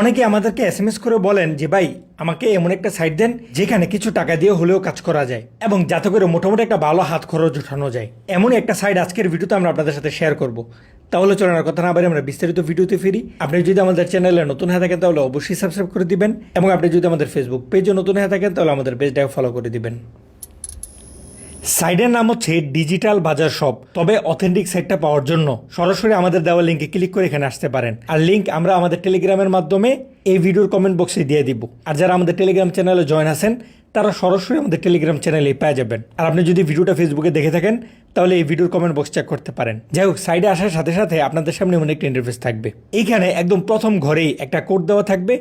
অনেকে আমাদেরকে এসএমএস করে বলেন যে ভাই আমাকে এমন একটা সাইট দেন যেখানে কিছু টাকা দিয়ে হলেও কাজ করা যায় এবং যাতে করে মোটামুটি একটা ভালো হাত খরচ উঠানো যায়। এমনই একটা সাইট আজকের ভিডিওতে আমরা আপনাদের সাথে শেয়ার করব। তাহলে চলেন আর কথা না বলে আমরা বিস্তারিত ভিডিওতে ফিরি। আপনি যদি আমাদের চ্যানেলে নতুন হয়ে থাকেন তাহলে অবশ্যই সাবস্ক্রাইব করে দিবেন এবং আপনি যদি আমাদের ফেসবুক পেজে নতুন হয়ে থাকেন তাহলে আমাদের পেজটাকে ফলো করে দিবেন। সাইটের নাম হচ্ছে ডিজিটাল বাজার শপ। তবে অথেন্টিক সাইটটা পাওয়ার জন্য সরাসরি আমাদের দেওয়া লিঙ্কে ক্লিক করে এখানে আসতে পারেন। আর লিঙ্ক আমরা আমাদের টেলিগ্রামের মাধ্যমে এই ভিডিওর কমেন্ট বক্সে দিয়ে দিব। আর যারা আমাদের টেলিগ্রাম চ্যানেলে জয়েন আছেন তারা সরাসরি আমাদের টেলিগ্রাম চ্যানেলে পেয়ে যাবেন। আর আপনি যদি ভিডিওটা ফেসবুকে দেখে থাকেন তাহলে এই ভিডিওর কমেন্ট বক্স চেক করতে পারেন। যাই হোক, সাইডে আসার সাথে সাথে আপনাদের সামনে এমন একটা ইন্টারফেস থাকবে। এইখানে একদম প্রথম ঘরেই একটা কোড দেওয়া থাকবে,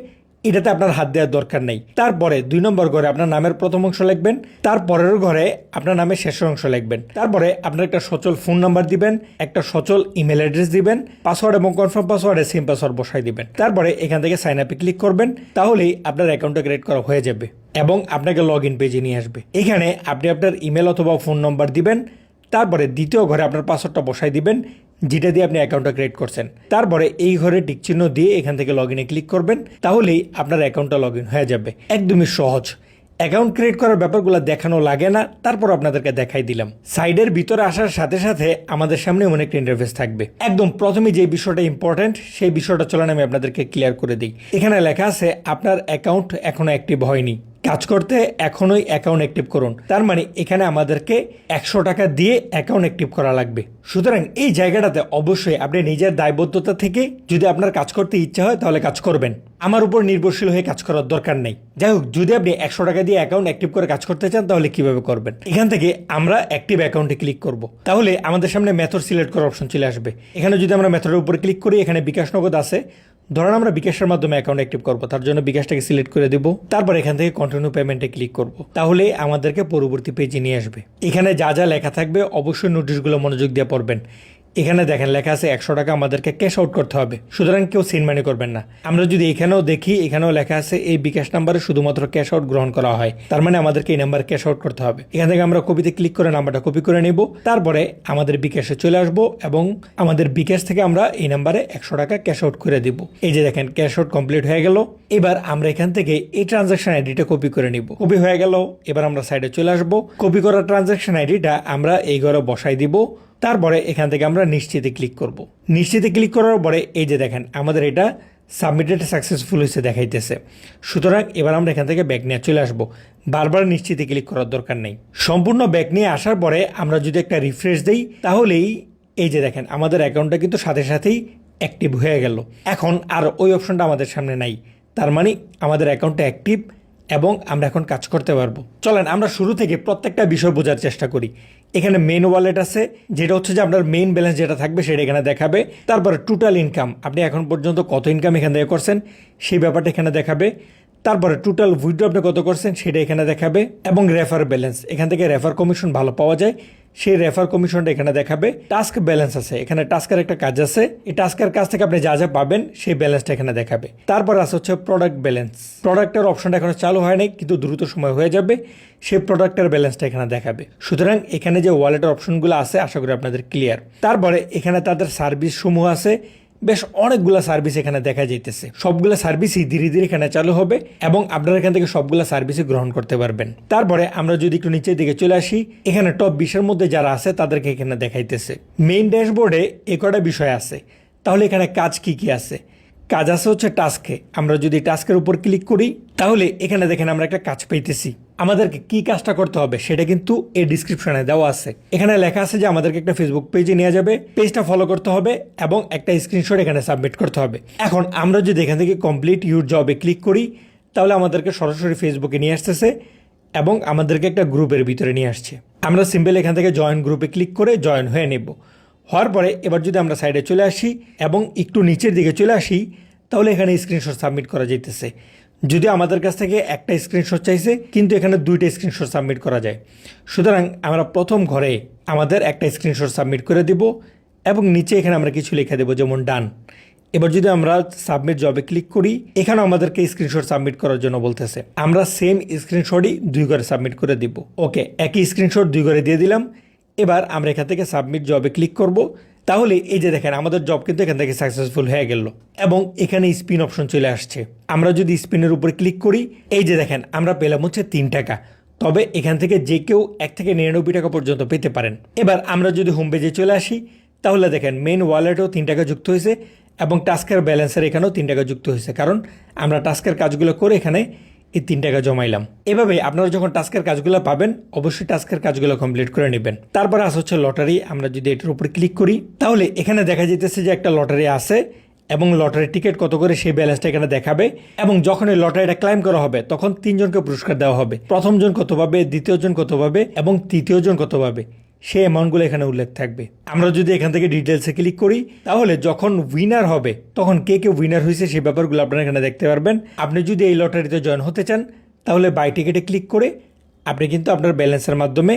এটাতে আপনার হাত দেওয়ার দরকার নেই। তারপরে 2 নম্বর ঘরে আপনার নামের প্রথম অংশ লিখবেন, তারপরের ঘরে আপনার নামের শেষের অংশ লিখবেন। তারপরে আপনার একটা সচল ফোন নাম্বার দিবেন, একটা সচল ইমেল অ্যাড্রেস দিবেন, পাসওয়ার্ড এবং কনফার্ম পাসওয়ার্ডে সেম পাসওয়ার্ড বসাই দিবেন। তারপরে এখান থেকে সাইন আপে ক্লিক করবেন, তাহলেই আপনার অ্যাকাউন্টটা ক্রিয়েট করা হয়ে যাবে এবং আপনাকে লগ ইন পেজে নিয়ে আসবে। এখানে আপনি আপনার ইমেল অথবা ফোন নাম্বার দিবেন, তারপরে দ্বিতীয় ঘরে আপনার পাসওয়ার্ডটা বসাই দিবেন যেটা দিয়ে আপনি অ্যাকাউন্টটা ক্রিয়েট করছেন। তারপরে এই ঘরে টিক চিহ্ন দিয়ে এখান থেকে লগ ইনে ক্লিক করবেন, তাহলেই আপনার অ্যাকাউন্টটা লগ ইন হয়ে যাবে। একদমই সহজ। অ্যাকাউন্ট ক্রিয়েট করার ব্যাপারগুলো দেখানো লাগে না, তারপর আপনাদেরকে দেখাই দিলাম। সাইডের ভিতরে আসার সাথে সাথে আমাদের সামনে অনেক ইন্টারফেস থাকবে। একদম প্রথমে যে বিষয়টা ইম্পর্টেন্ট সেই বিষয়টা চলেন আমি আপনাদেরকে ক্লিয়ার করে দিই। এখানে লেখা আছে আপনার অ্যাকাউন্ট এখনো অ্যাক্টিভ হয়নি, কাজ করতে এখনোই অ্যাকাউন্ট অ্যাক্টিভ করুন। তার মানে এখানে আমাদেরকে 100 টাকা দিয়ে অ্যাকাউন্ট অ্যাক্টিভ করা লাগবে। সুতরাং এই জায়গাটাতে অবশ্যই আপনি নিজের দায়বদ্ধতা থেকে যদি আপনার কাজ করতে ইচ্ছা হয় তাহলে কাজ করবেন। আমার উপর নির্ভরশীল হয়ে কাজ করার দরকার নেই। যাই হোক, যদি আপনি 100 টাকা দিয়ে অ্যাকাউন্ট অ্যাক্টিভ করে কাজ করতে চান তাহলে কিভাবে করবেন? এখান থেকে আমরা অ্যাক্টিভ অ্যাকাউন্টে ক্লিক করব। তাহলে আমাদের সামনে মেথড সিলেক্ট করার অপশন চলে আসবে। এখানে যদি আমরা মেথডের উপর ক্লিক করি, এখানে বিকাশ নগদ আছে। ধরেন আমরা বিকাশের মাধ্যমে অ্যাকাউন্ট অ্যাক্টিভ করবো, তার জন্য বিকাশটাকে সিলেক্ট করে দিব। তারপর এখান থেকে কন্টিনিউ পেমেন্টে ক্লিক করব। তাহলে আমাদেরকে পরবর্তী পেজে নিয়ে আসবে। এখানে যা যা লেখা থাকবে অবশ্যই নোটিশগুলো মনোযোগ দিয়ে পড়বেন। এখানে দেখেন লেখা আছে 100 টাকা আমাদেরকে ক্যাশ আউট করতে হবে, সুতরাং কেউ সিন মানি করবেন না। আমরা যদি এখানেও দেখি, এখানেও লেখা আছে এই বিকাশ নাম্বারে শুধুমাত্র ক্যাশ আউট গ্রহণ করা হয়, তার মানে আমাদেরকে এই নাম্বার ক্যাশ আউট করতে হবে। এখান থেকে আমরা কপিতে ক্লিক করে নাম্বারটা কপি করে নেব, তারপরে আমাদের বিকাশে চলে আসব এবং আমাদের বিকাশ থেকে আমরা এই নাম্বারে 100 টাকা ক্যাশ আউট করে দিব। এই যে দেখেন ক্যাশ আউট কমপ্লিট হয়ে গেল। এবার আমরা এখান থেকে এই ট্রানজাকশন আইডিটা কপি করে নিব। কপি হয়ে গেল। এবার আমরা সাইডে চলে আসব। কপি করা ট্রানজাকশন আইডিটা আমরা এই ঘরে বসাই দিব। তারপরে এখান থেকে আমরা নিশ্চিতে ক্লিক করব। নিশ্চিতে ক্লিক করার পরে এই যে দেখেন আমাদের এটা সাবমিটেড সাকসেসফুল হয়েছে দেখাইতেছে। সুতরাং এবার আমরা এখান থেকে ব্যাক নিয়ে চলে আসব। বারবার নিশ্চিতে ক্লিক করার দরকার নেই। সম্পূর্ণ ব্যাক নিয়ে আসার পরে আমরা যদি একটা রিফ্রেশ দিই তাহলেই এই যে দেখেন আমাদের অ্যাকাউন্টটা কিন্তু সাথে সাথেই অ্যাক্টিভ হয়ে গেল। এখন আর ওই অপশনটা আমাদের সামনে নাই, তার মানে আমাদের অ্যাকাউন্টটা অ্যাক্টিভ এবং আমরা এখন কাজ করতে পারবো। চলেন আমরা শুরু থেকে প্রত্যেকটা বিষয় বোঝার চেষ্টা করি। এখানে মেইন ওয়ালেট আছে, যেটা হচ্ছে যে আপনার মেইন ব্যালেন্স যেটা থাকবে সেটা এখানে দেখাবে। তারপরে টোটাল ইনকাম, আপনি এখন পর্যন্ত কত ইনকাম এখান থেকে করছেন সেই ব্যাপারটা এখানে দেখাবে। তারপরে টোটাল উইথড্র আপনি কত করছেন সেটা এখানে দেখাবে এবং রেফার ব্যালেন্স, এখান থেকে রেফার কমিশন ভালো পাওয়া যায় সেই রেফার কমিশনটা এখানে দেখাবে। টাস্ক ব্যালেন্স আছে, এখানে টাস্কের একটা কাজ আছে, এই টাস্কের কাজ থেকে আপনি যা যা পাবেন সেই ব্যালেন্সটা এখানে দেখাবে। তারপর আছে হচ্ছে প্রোডাক্ট ব্যালেন্স। প্রোডাক্টের অপশনটা এখনো চালু হয় নাই কিন্তু দ্রুত সময় হয়ে যাবে, সেই প্রোডাক্টের ব্যালেন্সটা এখানে দেখাবে। সুতরাং এখানে যে ওয়ালেটের অপশনগুলো আছে আশা করি আপনাদের ক্লিয়ার। তারপরে এখানে তাদের সার্ভিস সমূহ আছে, বেশ অনেকগুলো সার্ভিস এখানে দেখা যাইতেছে। সবগুলো সার্ভিসই ধীরে ধীরে এখানে চালু হবে এবং আপনারা এখান থেকে সবগুলো সার্ভিসই গ্রহণ করতে পারবেন। তারপরে আমরা যদি একটু নিচের দিকে চলে আসি, এখানে টপ 20-এর মধ্যে যারা আছে তাদেরকে এখানে দেখাইতেছে। মেইন ড্যাশবোর্ডে এ কটা বিষয় আছে। তাহলে এখানে কাজ কি কি আছে? কাজ আছে হচ্ছে টাস্কে। আমরা যদি টাস্কের উপর ক্লিক করি তাহলে এখানে দেখেন আমরা একটা কাজ পাইতেছি। আমাদেরকে কি কাজটা করতে হবে সেটা কিন্তু এই ডিসক্রিপশনে দেওয়া আছে। এখানে লেখা আছে যে আমাদেরকে একটা ফেসবুক পেজে নিয়ে যাবে, পেজটা ফলো করতে হবে এবং একটা স্ক্রিনশট এখানে সাবমিট করতে হবে। এখন আমরা যদি এখান থেকে কমপ্লিট ইউর জবে ক্লিক করি তাহলে আমাদেরকে সরাসরি ফেসবুকে নিয়ে আসতেছে এবং আমাদেরকে একটা গ্রুপের ভিতরে নিয়ে আসছে। আমরা সিম্পল এখান থেকে জয়েন গ্রুপে ক্লিক করে জয়েন হয়ে নেব। হওয়ার পরে এবার যদি আমরা সাইডে চলে আসি এবং একটু নিচের দিকে চলে আসি তাহলে এখানে স্ক্রিনশট সাবমিট করা যাইতেছে। যদি আমাদের কাছ থেকে একটা স্ক্রিনশট চাইছে কিন্তু এখানে 2টা স্ক্রিনশট সাবমিট করা যায়। সুতরাং আমরা প্রথম ঘরে আমাদের একটা স্ক্রিনশট সাবমিট করে দিব এবং নিচে এখানে আমরা কিছু লিখে দেবো যেমন ডান। এবার যদি আমরা সাবমিট জবে ক্লিক করি এখানে আমাদেরকে স্ক্রিনশট সাবমিট করার জন্য বলতেছে। আমরা সেম স্ক্রিনশটই 2 ঘরে সাবমিট করে দিব। ওকে, একই স্ক্রিনশট 2 ঘরে দিয়ে দিলাম। এবার আমরা এখান থেকে সাবমিট জবে ক্লিক করব তাহলে এই যে দেখেন আমাদের জব কিন্তু এখান থেকে সাকসেসফুল হয়ে গেল এবং এখানে স্পিন অপশন চলে আসছে। আমরা যদি স্পিনের উপর ক্লিক করি, এই যে দেখেন আমরা পেলাম হচ্ছে 3 টাকা। তবে এখান থেকে যে কেউ 1 থেকে 99 টাকা পর্যন্ত পেতে পারেন। এবার আমরা যদি হোম পেজে চলে আসি, তাহলে দেখেন মেন ওয়ালেটেও 3 টাকা যুক্ত হয়েছে এবং টাস্কের ব্যালেন্সের এখানেও 3 টাকা যুক্ত হয়েছে, কারণ আমরা টাস্কের কাজগুলো করে এখানে এই 3 টাকা জমাইলাম। এভাবে আপনারা যখন টাস্কের কাজগুলো পাবেন, অবশ্যই টাস্কের কাজগুলো কমপ্লিট করে নেবেন। তারপর আসে হচ্ছে লটারি। আমরা যদি এটার উপর ক্লিক করি, তাহলে এখানে দেখা যেতেছে যে একটা লটারি আছে এবং লটারির টিকিট কত করে সেই ব্যালেন্সটা এখানে দেখাবে এবং যখন এই লটারিটা ক্লাইম করা হবে তখন 3 জনকে পুরস্কার দেওয়া হবে। প্রথম জন কত পাবে, দ্বিতীয় জন কত পাবে এবং তৃতীয় জন কত পাবে, সেই অ্যামাউন্টগুলো এখানে উল্লেখ থাকবে। আমরা যদি এখান থেকে ডিটেলসে ক্লিক করি, তাহলে যখন উইনার হবে তখন কে কে উইনার হয়েছে সেই ব্যাপারগুলো আপনারা এখানে দেখতে পারবেন। আপনি যদি এই লটারিতে জয়েন হতে চান, তাহলে বাই টিকেটে ক্লিক করে আপনি কিন্তু আপনার ব্যালেন্সের মাধ্যমে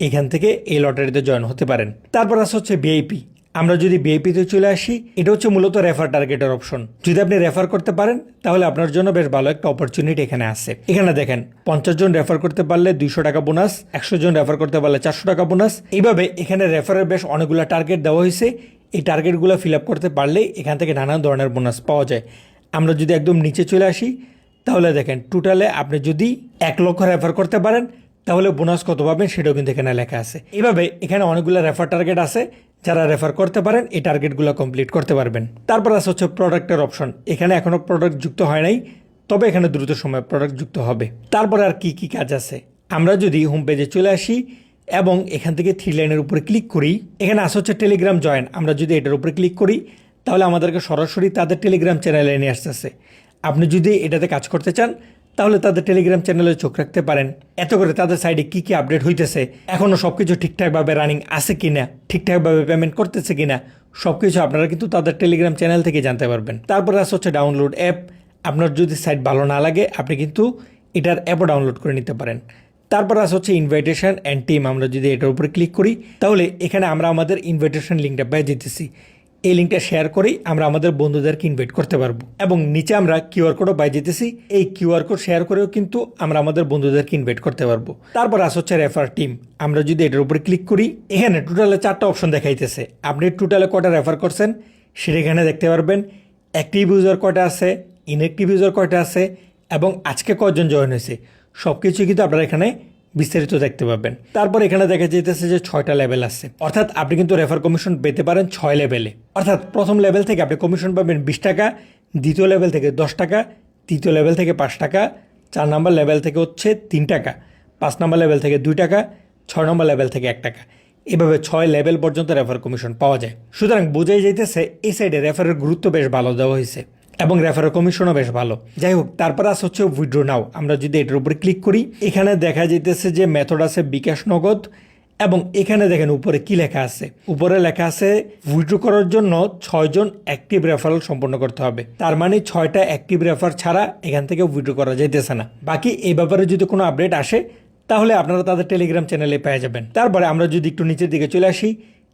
এখান থেকে এই লটারিতে জয়েন হতে পারেন। তারপর আসা হচ্ছে ভিআইপি। আমরা যদি ভিআইপিতে চলে আসি, এটা হচ্ছে মূলত রেফার টার্গেটের অপশন। যদি আপনি রেফার করতে পারেন, তাহলে আপনার জন্য বেশ ভালো একটা অপরচুনিটি এখানে আছে। এখানে দেখেন 50 জন রেফার করতে পারলে 200 টাকা বোনাস, 100 জন রেফার করতে পারলে 400 টাকা বোনাস। এইভাবে এখানে রেফারের বেশ অনেকগুলো টার্গেট দেওয়া হয়েছে। এই টার্গেটগুলো ফিল আপ করতে পারলে এখান থেকে নানান ধরনের বোনাস পাওয়া যায়। আমরা যদি একদম নিচে চলে আসি, তাহলে দেখেন টোটালে আপনি যদি 1 লক্ষ রেফার করতে পারেন, তাহলে বোনাস কত পাবেন সেটাও কিন্তু এখানে লেখা আছে। এইভাবে এখানে অনেকগুলো রেফার টার্গেট আছে, যারা রেফার করতে পারেন এই টার্গেটগুলো কমপ্লিট করতে পারবেন। তারপর আছে হচ্ছে প্রোডাক্টের অপশন। এখানে এখনো প্রোডাক্ট যুক্ত হয় নাই, তবে এখানে দ্রুত সময় প্রোডাক্ট যুক্ত হবে। তারপর আর কি কি কাজ আছে, আমরা যদি হোম পেজে চলে আসি এবং এখান থেকে 3 লাইনের উপরে ক্লিক করি, এখানে আসে হচ্ছে টেলিগ্রাম জয়েন। আমরা যদি এটার উপরে ক্লিক করি, তাহলে আমাদেরকে সরাসরি তাদের টেলিগ্রাম চ্যানেলে নিয়ে আসতেছে। আপনি যদি এটাতে কাজ করতে চান, তাহলে তাদের টেলিগ্রাম চ্যানেলে চোখ রাখতে পারেন। এত করে তাদের সাইডে কি কি আপডেট হইতেছে, এখনও সব কিছু ঠিকঠাকভাবে রানিং আছে কিনা, ঠিকঠাকভাবে পেমেন্ট করতেছে কিনা, সব কিছু আপনারা কিন্তু তাদের টেলিগ্রাম চ্যানেল থেকে জানতে পারবেন। তারপরে আসছে হচ্ছে ডাউনলোড অ্যাপ। আপনার যদি সাইট ভালো না লাগে, আপনি কিন্তু এটার অ্যাপও ডাউনলোড করে নিতে পারেন। তারপর আসছে হচ্ছে ইনভাইটেশন অ্যান্ড টিম। আমরা যদি এটার উপরে ক্লিক করি, তাহলে এখানে আমরা আমাদের ইনভাইটেশন লিঙ্কটা পেয়ে যেতেছি। এই লিঙ্কটা শেয়ার করেই আমরা আমাদের বন্ধুদেরকে ইনভাইট করতে পারবো এবং নিচে আমরা কিউআর কোডও পাই যেতেছি। এই কিউআর কোড শেয়ার করেও কিন্তু আমরা আমাদের বন্ধুদেরকে ইনভাইট করতে পারবো। তারপর আসছে হচ্ছে রেফার টিম। আমরা যদি এটার উপরে ক্লিক করি, এখানে টোটালে 4টা অপশন দেখাইতেছে। আপনি টোটালে কয়টা রেফার করছেন সেটা এখানে দেখতে পারবেন। অ্যাক্টিভ ইউজার কয়টা আছে, ইনঅ্যাক্টিভ ইউজার কয়টা আছে এবং আজকে কয়জন জয়েন হয়েছে, সব কিছু কিন্তু আপনারা এখানে বিস্তারিত দেখতে পাবেন। তারপর এখানে দেখা যেতেছে যে 6টা লেভেল আছে, অর্থাৎ আপনি কিন্তু রেফার কমিশন পেতে পারেন 6 লেভেলে। অর্থাৎ প্রথম লেভেল থেকে আপনি কমিশন পাবেন 20 টাকা, দ্বিতীয় লেভেল থেকে 10 টাকা, তৃতীয় লেভেল থেকে 5 টাকা, 4 নম্বর লেভেল থেকে হচ্ছে 3 টাকা, 5 নম্বর লেভেল থেকে 2 টাকা, 6 নম্বর লেভেল থেকে 1 টাকা। এভাবে 6 লেভেল পর্যন্ত রেফার কমিশন পাওয়া যায়। সুতরাং বোঝাই যাইতেছে এই সাইডে রেফারের গুরুত্ব বেশ ভালো দেওয়া হয়েছে এবং রেফারের কমিশনও বেশ ভালো। যাই হোক, তারপর আছে হচ্ছে উইথড্র নাও। আমরা যদি এটার উপরে ক্লিক করি, এখানে দেখা যেতেছে যে মেথড আছে বিকাশ নগদ এবং এখানে দেখেন উপরে কি লেখা আছে, উপরে লেখা আছে উইথড্র করার জন্য 6 জন অ্যাক্টিভ রেফারেল সম্পন্ন করতে হবে। তার মানে 6টা অ্যাক্টিভ রেফার ছাড়া এখান থেকে উইথড্র করা যাইতেছে না। বাকি এই ব্যাপারে যদি কোনো আপডেট আসে, তাহলে আপনারা তাদের টেলিগ্রাম চ্যানেলে পেয়ে যাবেন। তারপরে আমরা যদি একটু নিচের দিকে চলে আসি,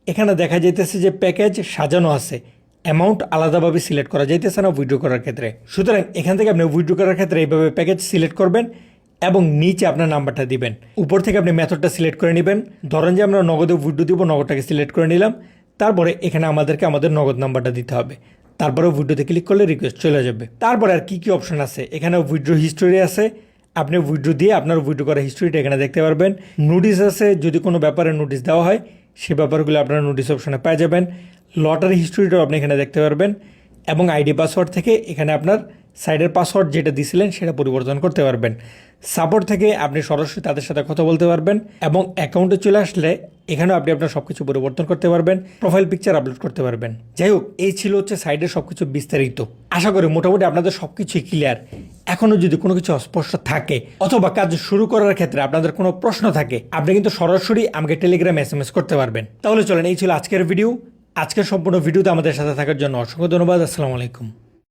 এখানে দেখা যাইতেছে যে প্যাকেজ সাজানো আছে, অ্যামাউন্ট আলাদাভাবে সিলেক্ট করা যাইতেছে না উইথড্র করার ক্ষেত্রে। সুতরাং এখান থেকে আপনি উইথড্র করার ক্ষেত্রে এইভাবে প্যাকেজ সিলেক্ট করবেন এবং নিচে আপনার নাম্বারটা দিবেন। উপর থেকে আপনি মেথডটা সিলেক্ট করে নেবেন। ধরেন যে আমরা নগদে উইথড্র দিব, নগদটাকে সিলেক্ট করে নিলাম। তারপরে এখানে আমাদেরকে আমাদের নগদ নাম্বারটা দিতে হবে। তারপরে উইথড্রতে ক্লিক করলে রিকোয়েস্ট চলে যাবে। তারপরে আর কি কি অপশন আছে, এখানে উইথড্র হিস্টোরি আছে। আপনি উইথড্র দিয়ে আপনার উইথড্র করা হিস্টোরিটা এখানে দেখতে পারবেন। নোটিশ আছে, যদি কোনো ব্যাপারে নোটিশ দেওয়া হয় সে ব্যাপারগুলো আপনারা নোটিশ অপশনে পেয়ে যাবেন। লটারি হিস্টোরিটাও আপনি এখানে দেখতে পারবেন এবং আইডি পাসওয়ার্ড থেকে এখানে আপনার সাইডের পাসওয়ার্ড যেটা দিয়েছিলেন সেটা পরিবর্তন করতে পারবেন। সাপোর্ট থেকে আপনি সরাসরি তাদের সাথে কথা বলতে পারবেন এবং অ্যাকাউন্টে চলে আসলে এখানেও আপনি আপনার সব কিছু পরিবর্তন করতে পারবেন, প্রোফাইল পিকচার আপলোড করতে পারবেন। যাই হোক, এই ছিল হচ্ছে সাইডের সব কিছু বিস্তারিত। আশা করি মোটামুটি আপনাদের সব কিছুই ক্লিয়ার। এখনও যদি কোনো কিছু অস্পষ্ট থাকে অথবা কাজ শুরু করার ক্ষেত্রে আপনাদের কোনো প্রশ্ন থাকে, আপনি কিন্তু সরাসরি আমাকে টেলিগ্রামে SMS করতে পারবেন। তাহলে চলেন, এই ছিল আজকের ভিডিও। আজকের সম্পূর্ণ ভিডিওতে আমাদের সাথে থাকার জন্য অসংখ্য ধন্যবাদ। আসসালামু আলাইকুম।